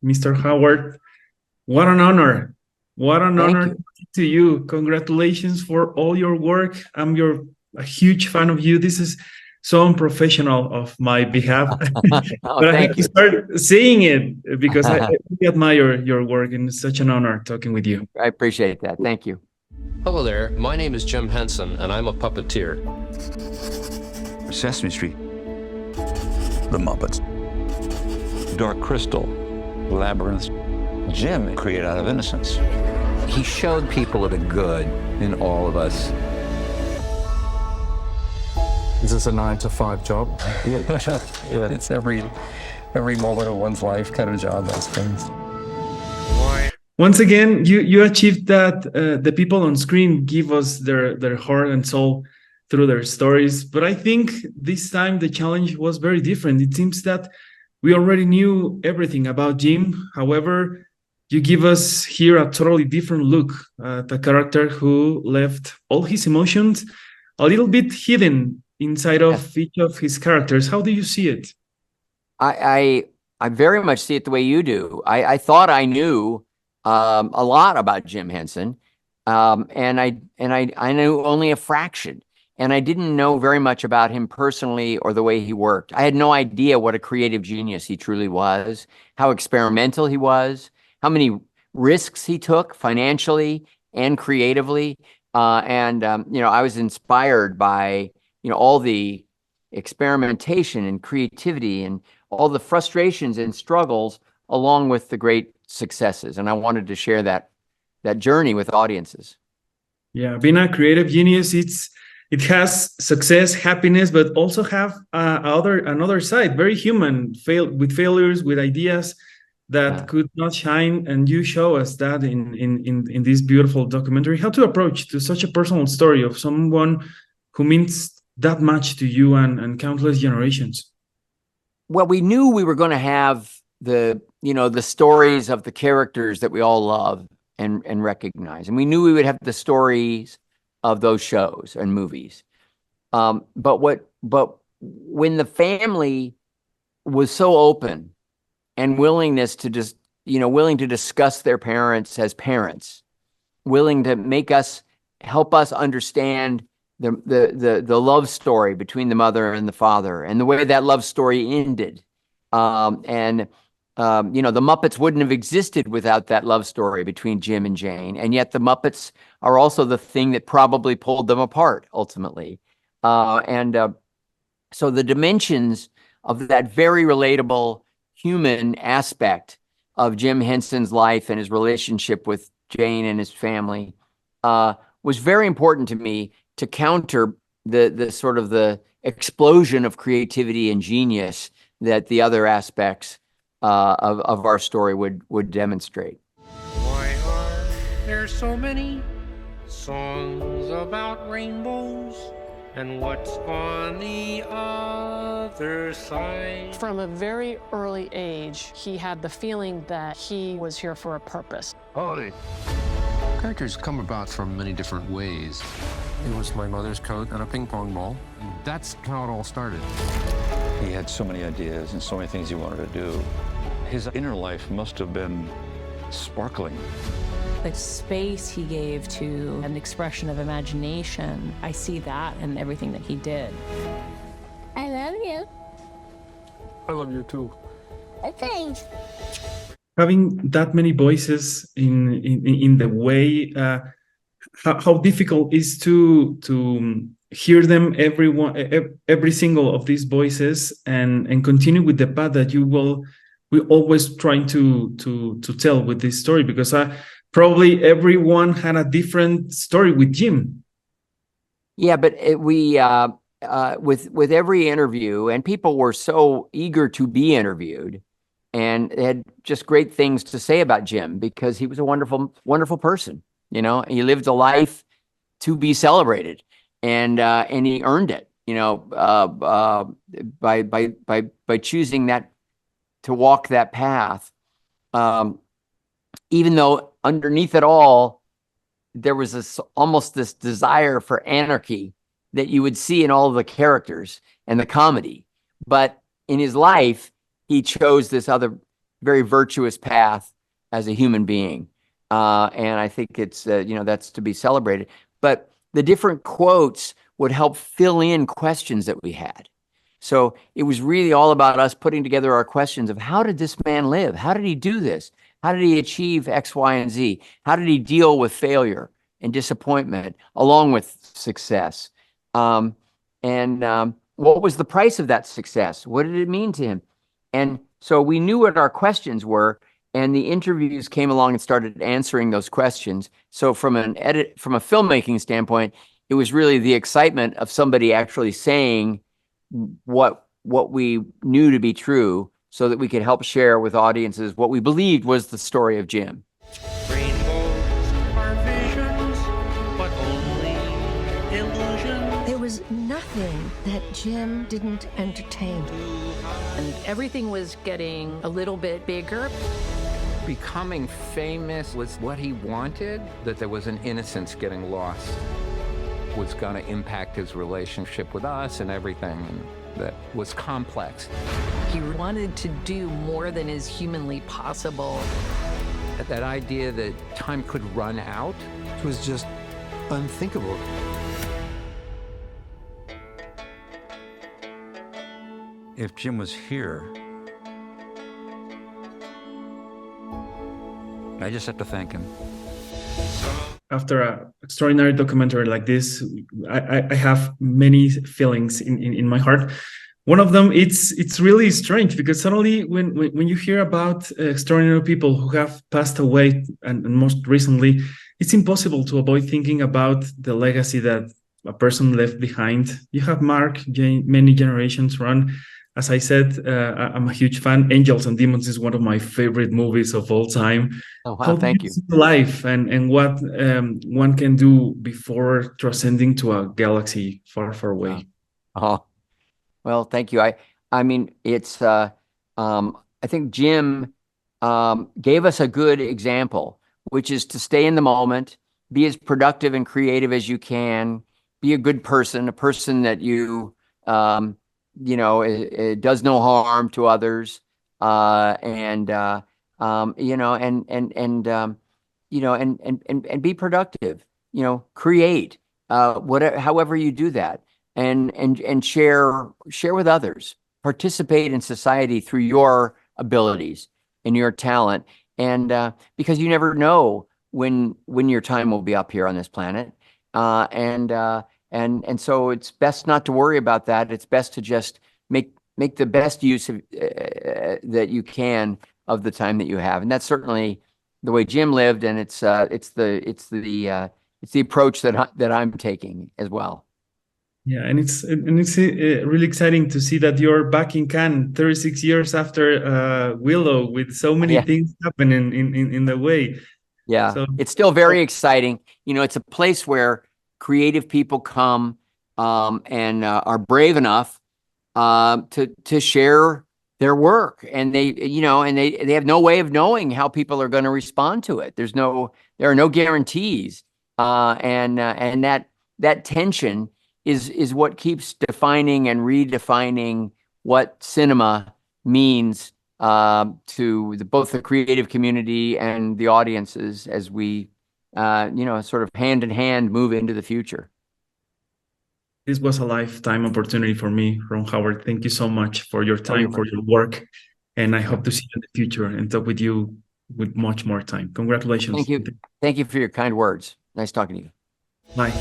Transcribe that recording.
Mr. Howard. What an honor. What an Thank honor you. to you. Congratulations for all your work. I'm a huge fan of you. This is so unprofessional of my behalf. Oh, But I have thank to you. start saying it because I really admire your work, and it's such an honor talking with you. I appreciate that. Thank you. Hello there, my name is Jim Henson, and I'm a puppeteer. Sesame Street. The Muppets. Dark Crystal. Labyrinth. Jim created out of innocence. He showed people the good in all of us. Is this a 9-to-5 job? Yeah, it's every moment of one's life kind of job, those things. Once again, you achieved that. The people on screen give us their heart and soul through their stories. But I think this time the challenge was very different. It seems that we already knew everything about Jim. However, you give us here a totally different look at a character who left all his emotions a little bit hidden inside of each of his characters. How do you see it? I very much see it the way you do. I thought I knew a lot about Jim Henson, and I knew only a fraction. And I didn't know very much about him personally or the way he worked. I had no idea what a creative genius he truly was, how experimental he was, how many risks he took financially and creatively. I was inspired by, all the experimentation and creativity and all the frustrations and struggles along with the great successes. And I wanted to share that journey with audiences. Yeah, being a creative genius, it has success, happiness, but also have another side, very human, with failures, with ideas that could not shine. And you show us that in this beautiful documentary, how to approach to such a personal story of someone who means that much to you and countless generations. Well, we knew we were going to have the stories of the characters that we all love and recognize. And we knew we would have the stories of those shows and movies. But when the family was so open and willing to discuss their parents as parents, willing to help us understand the love story between the mother and the father and the way that love story ended. The Muppets wouldn't have existed without that love story between Jim and Jane. And yet the Muppets are also the thing that probably pulled them apart ultimately. So the dimensions of that very relatable human aspect of Jim Henson's life and his relationship with Jane and his family was very important to me to counter the sort of the explosion of creativity and genius that the other aspects of our story would demonstrate. Why are there so many songs about rainbows? And what's on the other side? From a very early age, he had the feeling that he was here for a purpose. Holy. Characters come about from many different ways. It was my mother's coat and a ping pong ball. That's how it all started. He had so many ideas and so many things he wanted to do. His inner life must have been sparkling. The space he gave to an expression of imagination, I see that in everything that he did. I love you. I love you too. Thanks. Having that many voices in the way, how difficult is to hear them, every single of these voices, and continue with the path that we always trying to tell with this story, because probably everyone had a different story with Jim. Yeah, but with every interview, and people were so eager to be interviewed, and they had just great things to say about Jim because he was a wonderful, wonderful person. He lived a life to be celebrated, and he earned it. By choosing to walk that path. Even though underneath it all, there was almost this desire for anarchy that you would see in all of the characters and the comedy. But in his life, he chose this other very virtuous path as a human being. And I think it's, that's to be celebrated. But the different quotes would help fill in questions that we had. So it was really all about us putting together our questions of how did this man live? How did he do this? How did he achieve X, Y, and Z? How did he deal with failure and disappointment along with success? What was the price of that success? What did it mean to him? And so we knew what our questions were, and the interviews came along and started answering those questions. So from a filmmaking standpoint, it was really the excitement of somebody actually saying what we knew to be true, so that we could help share with audiences what we believed was the story of Jim. Rainbows are visions, but only illusions. There was nothing that Jim didn't entertain. And everything was getting a little bit bigger. Becoming famous was what he wanted, that there was an innocence getting lost, was going to impact his relationship with us and everything, and that was complex. He wanted to do more than is humanly possible. That idea that time could run out was just unthinkable. If Jim was here, I just have to thank him. After an extraordinary documentary like this, I have many feelings in my heart. One of them, it's really strange, because suddenly when you hear about extraordinary people who have passed away, and most recently, it's impossible to avoid thinking about the legacy that a person left behind. You have Mark, many generations run. As I said, I'm a huge fan. Angels and Demons is one of my favorite movies of all time. Oh, wow, thank you. Life and what one can do before transcending to a galaxy far, far away. Oh, well, thank you. I mean, it's, I think Jim gave us a good example, which is to stay in the moment, be as productive and creative as you can, be a good person, a person that it does no harm to others, and be productive. Create, whatever, however you do that, and share with others. Participate in society through your abilities and your talent, and because you never know when your time will be up here on this planet, and so it's best not to worry about that. It's best to just make the best use of that you can of the time that you have, and that's certainly the way Jim lived, and it's the approach that I'm taking as well. Yeah, and it's really exciting to see that you're back in Cannes 36 years after Willow, with so many things happening in the way. Yeah, so it's still very exciting. It's a place where creative people come and are brave enough to share their work, and they have no way of knowing how people are going to respond to it. There are no guarantees, and that tension is what keeps defining and redefining what cinema means to both the creative community and the audiences as we sort of hand in hand move into the future. This was a lifetime opportunity for me, Ron Howard. Thank you so much for your time, for your work, and I hope to see you in the future and talk with you with much more time. Congratulations. Thank you. Thank you for your kind words. Nice talking to you. Bye.